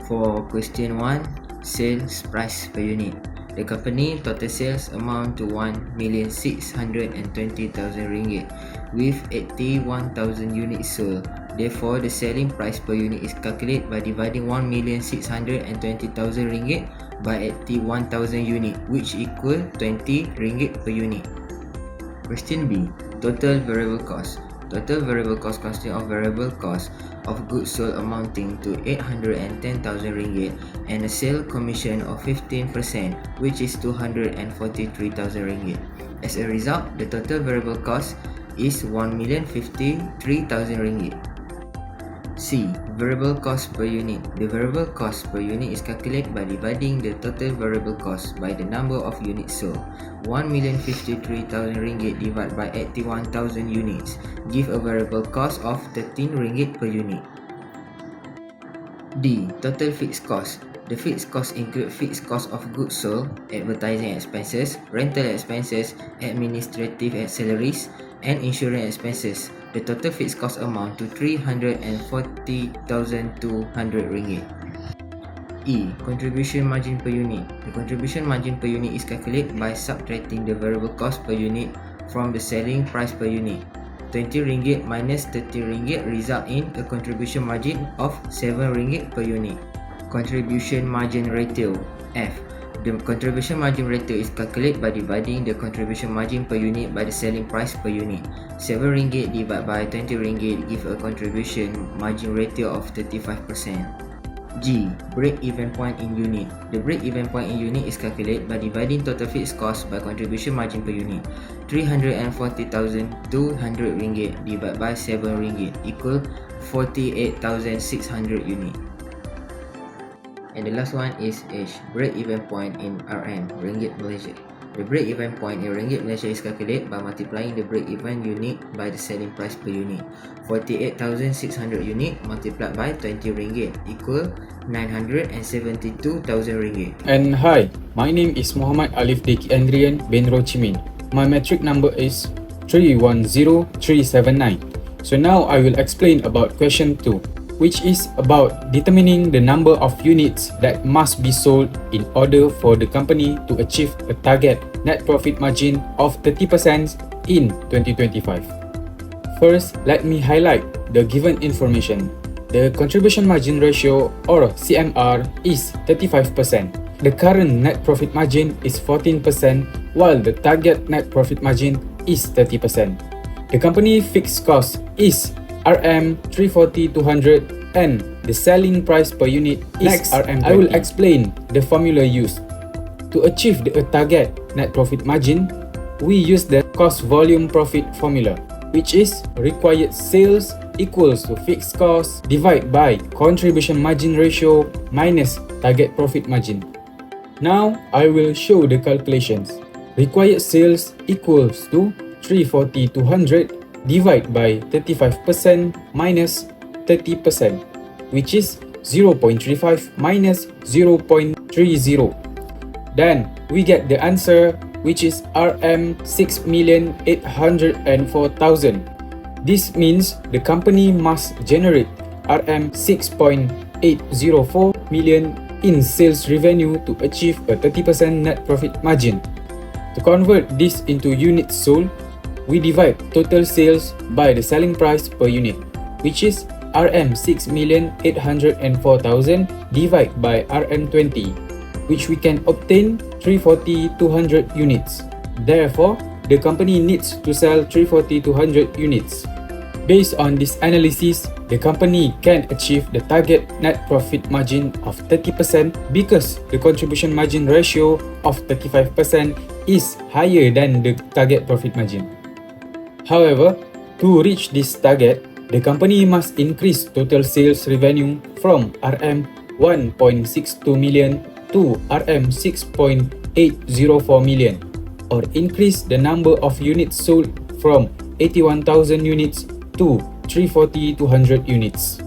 For question 1, sales price per unit. The company total sales amount to RM1,620,000 with 81,000 units sold. Therefore, the selling price per unit is calculated by dividing RM1,620,000 by 81,000 unit, which equal RM20 per unit. Question B. Total variable cost. Total variable cost consisting of variable cost of goods sold amounting to RM810,000 and a sale commission of 15%, which is RM243,000. As a result, the total variable cost is RM1,053,000. C. Variable cost per unit. The variable cost per unit is calculated by dividing the total variable cost by the number of units sold. RM1,053,000 divided by 81,000 units give a variable cost of RM13 per unit. D. Total fixed cost. The fixed costs include fixed cost of goods sold, advertising expenses, rental expenses, administrative salaries, and insurance expenses. The total fixed cost amount to RM340,200. E. Contribution margin per unit. The contribution margin per unit is calculated by subtracting the variable cost per unit from the selling price per unit. RM20 minus RM30 result in a contribution margin of RM7 per unit. Contribution margin ratio. F. The contribution margin ratio is calculated by dividing the contribution margin per unit by the selling price per unit. RM7 divided by RM20 give a contribution margin ratio of 35%. G. Break-even point in unit. The break-even point in unit is calculated by dividing total fixed cost by contribution margin per unit. RM340,200 divided by RM7 equal 48,600 unit. And the last one is H. Break-even point in RM, Ringgit Malaysia. The break-even point in Ringgit Malaysia is calculated by multiplying the break-even unit by the selling price per unit. 48,600 unit multiplied by RM20 equal RM972,000. And hi, my name is Mohamad Alifdekiandrian bin ROCHIMIN. My metric number is 310379. So now I will explain about question 2, which is about determining the number of units that must be sold in order for the company to achieve a target net profit margin of 30% in 2025. First, let me highlight the given information. The contribution margin ratio or CMR is 35%. The current net profit margin is 14%, while the target net profit margin is 30%. The company fixed cost is RM340,200 and the selling price per unit is Next, RM20. I will explain the formula used. To achieve the target net profit margin, we use the cost volume profit formula, which is required sales equals to fixed cost divided by contribution margin ratio minus target profit margin. Now, I will show the calculations. Required sales equals to 340,200 divided by 35% minus 30%, which is 0.35 minus 0.30. Then, we get the answer, which is RM6,804,000. This means the company must generate RM6.804 million in sales revenue to achieve a 30% net profit margin. To convert this into units sold, we divide total sales by the selling price per unit, which is RM6,804,000 divided by RM20, which we can obtain 340,200 units. Therefore, the company needs to sell 340,200 units. Based on this analysis, the company can achieve the target net profit margin of 30% because the contribution margin ratio of 35% is higher than the target profit margin. However, to reach this target, the company must increase total sales revenue from RM1.62 million to RM6.804 million, or increase the number of units sold from 81,000 units to 340,200 units.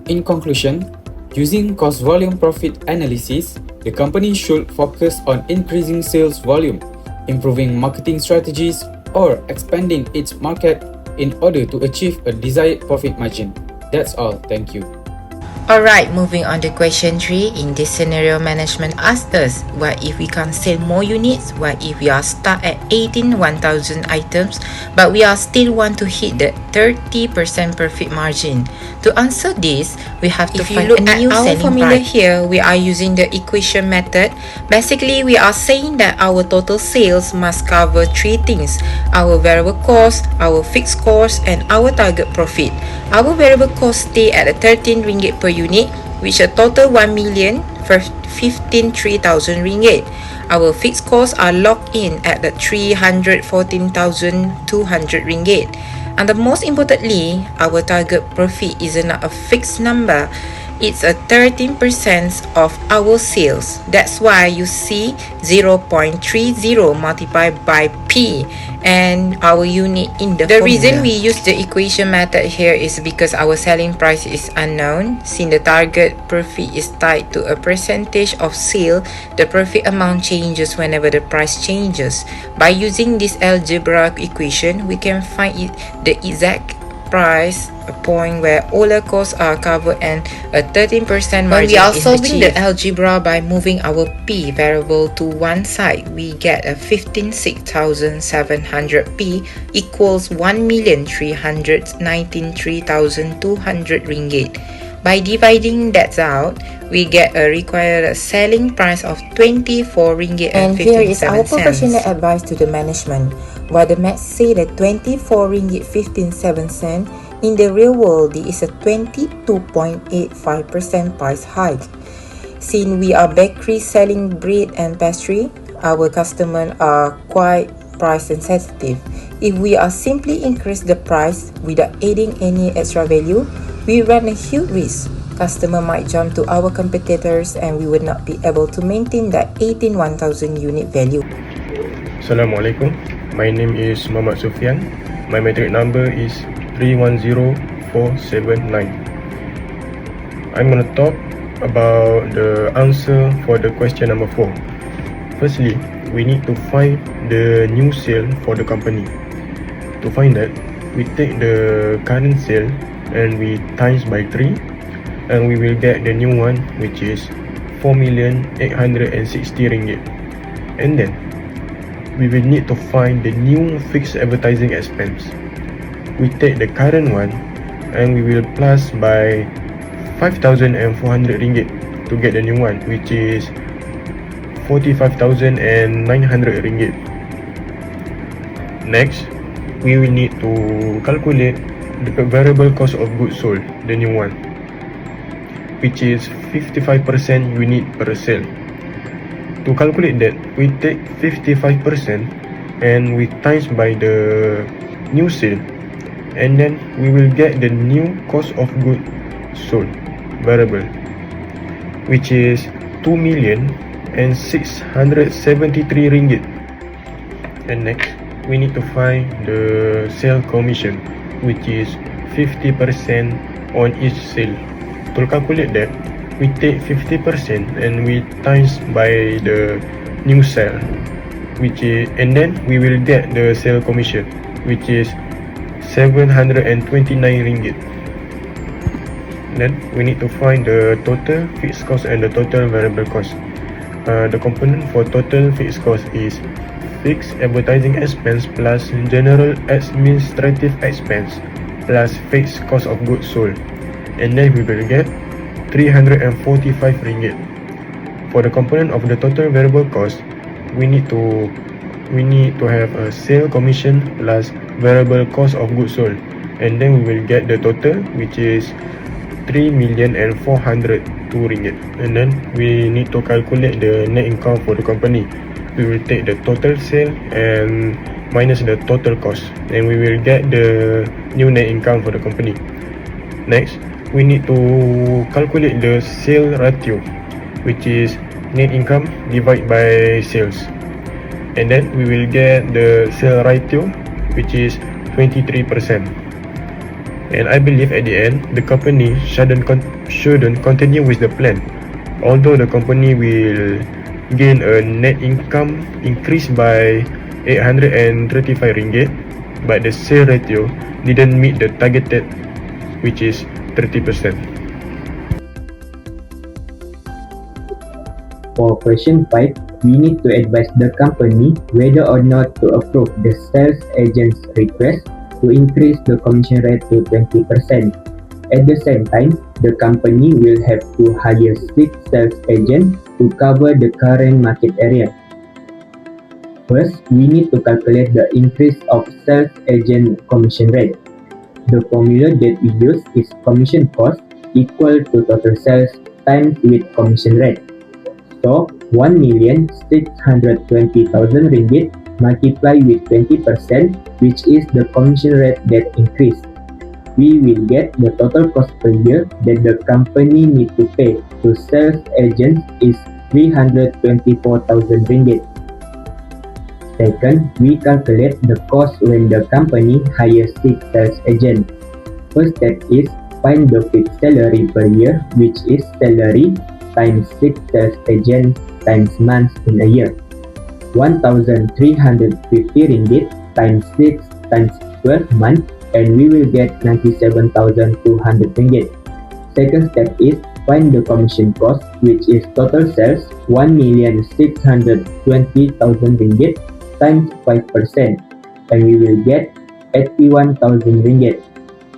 In conclusion, using cost volume profit analysis, the company should focus on increasing sales volume, improving marketing strategies, or expanding its market in order to achieve a desired profit margin. That's all. Thank you. Alright, moving on to question 3. In this scenario, management asked us, what if we can't sell more units? What if we are stuck at 18 1,000 items, but we are still want to hit the 30% profit margin? To answer this, we have to find a new selling formula price. Here, we are using the equation method. Basically, we are saying that our total sales must cover 3 things: our variable cost, our fixed cost, and our target profit. Our variable cost stay at 13 ringgit per unit, which a total 1,015,300 ringgit. Our fixed costs are locked in at the 314,200 ringgit. And the most importantly, our target profit is not a fixed number. It's a 13% of our sales. That's why you see 0.30 multiplied by P and our unit in the formula. Reason we use the equation method here is because our selling price is unknown. Since the target profit is tied to a percentage of sale, the profit amount changes whenever the price changes. By using this algebra equation, we can find the exact price, a point where all the costs are covered and a 13% margin we are solving the algebra by moving our P variable to one side, we get a 15,6700 P equals 1,393,200 ringgit. By dividing that out, we get a required selling price of 24 ringgit and 57 cents. And here is our professional advice to the management. While the math say that 24 ringgit 57 cents, in the real world, there is a 22.85% price hike. Since we are bakery selling bread and pastry, our customers are quite price sensitive. If we are simply increase the price without adding any extra value, we run a huge risk. Customer might jump to our competitors and we would not be able to maintain that 18 1,000 unit value. Assalamualaikum. My name is Mohamad SUFIAN. My metric number is 310479. I'm going to talk about the answer for the question number 4. Firstly, we need to find the new sale for the company. To find that, we take the current sale and we times by 3 and we will get the new one, which is 4,860 ringgit. And then we will need to find the new fixed advertising expense. We take the current one and we will plus by 5,400 ringgit to get the new one, which is 45,900 ringgit. Next, we will need to calculate the variable cost of goods sold, the new one, which is 55% unit per sale. To calculate that, we take 55% and we times by the new sale, and then we will get the new cost of goods sold variable, which is 2,673 ringgit. And next, we need to find the sale commission, which is 50% on each sale. To calculate that, we take 50% and we times by the new sale, which is, and then we will get the sale commission, which is 729 ringgit. Then we need to find the total fixed cost and the total variable cost. The component for total fixed cost is fixed advertising expense plus general administrative expense plus fixed cost of goods sold, and then we will get 345 ringgit. For the component of the total variable cost, we need to have a sale commission plus variable cost of goods sold, and then we will get the total, which is 3,402 ringgit. And then we need to calculate the net income for the company. We will take the total sale and minus the total cost, and we will get the new net income for the company. Next, we need to calculate the sale ratio, which is net income divided by sales, and then we will get the sale ratio, which is 23%. And I believe at the end, the company shouldn't continue with the plan, although the company will gain a net income increase by 835 ringgit, but the sale ratio didn't meet the targeted, which is 30%. For question 5, we need to advise the company whether or not to approve the sales agent's request to increase the commission rate to 20%. At the same time, the company will have to hire 6 sales agents to cover the current market area. First, we need to calculate the increase of sales agent commission rate. The formula that we use is commission cost equal to total sales times with commission rate. So, 1,620,000 ringgit multiplied with 20%, which is the commission rate that increased. We will get the total cost per year that the company need to pay to sales agents is 324,000 ringgit. Second, we calculate the cost when the company hires 6 sales agents. First step is find the fixed salary per year, which is salary times 6 sales agents times months in a year. 1,350 ringgit times 6 times 12 months, and we will get 97,200 ringgit. Second step is find the commission cost, which is total sales 1,620,000 ringgit times 5%, and we will get 81,000 ringgit.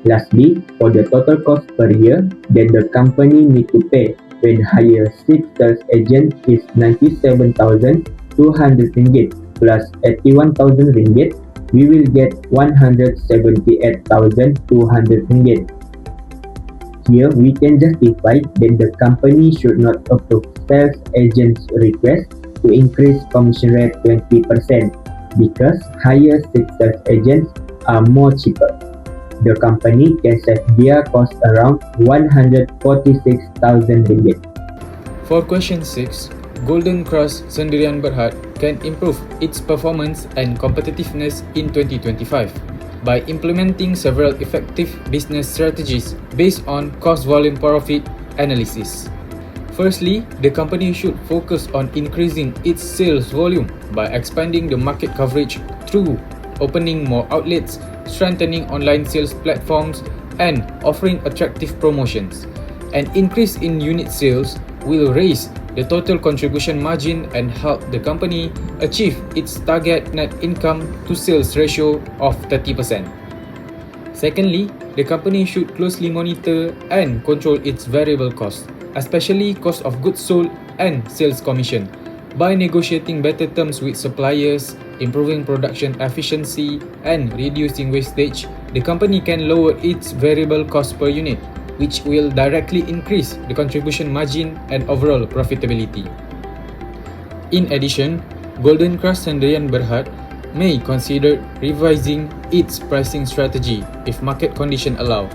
Lastly, for the total cost per year that the company need to pay when hire 6 sales agents is 97,200 ringgit plus 81,000 ringgit, we will get 178,200 ringgit. Here we can justify that the company should not approve sales agents' request to increase commission rate 20% because hire 6 sales agents are more cheaper. The company can save their cost around 146,000 ringgit. For question 6, Golden Cross Sendirian Berhad can improve its performance and competitiveness in 2025 by implementing several effective business strategies based on cost-volume profit analysis. Firstly, the company should focus on increasing its sales volume by expanding the market coverage through opening more outlets, strengthening online sales platforms, and offering attractive promotions. An increase in unit sales will raise the total contribution margin and help the company achieve its target net income to sales ratio of 30%. Secondly, the company should closely monitor and control its variable costs, especially cost of goods sold and sales commission. By negotiating better terms with suppliers, improving production efficiency, and reducing wastage, the company can lower its variable cost per unit, which will directly increase the contribution margin and overall profitability. In addition, Golden Cross Sendirian Berhad may consider revising its pricing strategy if market conditions allow.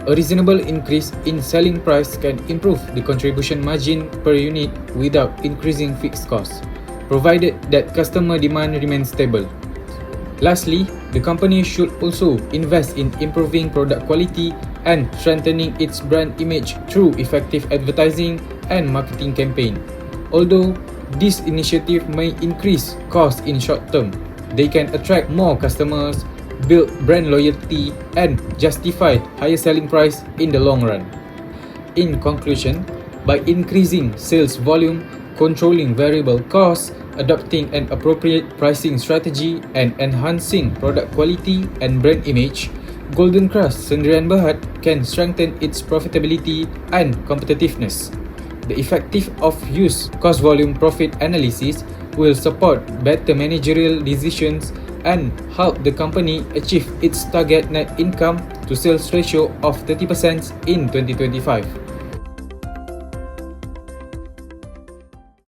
A reasonable increase in selling price can improve the contribution margin per unit without increasing fixed costs, provided that customer demand remains stable. Lastly, the company should also invest in improving product quality and strengthening its brand image through effective advertising and marketing campaign. Although this initiative may increase costs in short term, they can attract more customers, build brand loyalty, and justify higher selling price in the long run. In conclusion, by increasing sales volume, controlling variable costs, adopting an appropriate pricing strategy, and enhancing product quality and brand image, Golden Cross Sendirian Berhad can strengthen its profitability and competitiveness. The effective of use cost-volume profit analysis will support better managerial decisions and help the company achieve its target net income to sales ratio of 30% in 2025.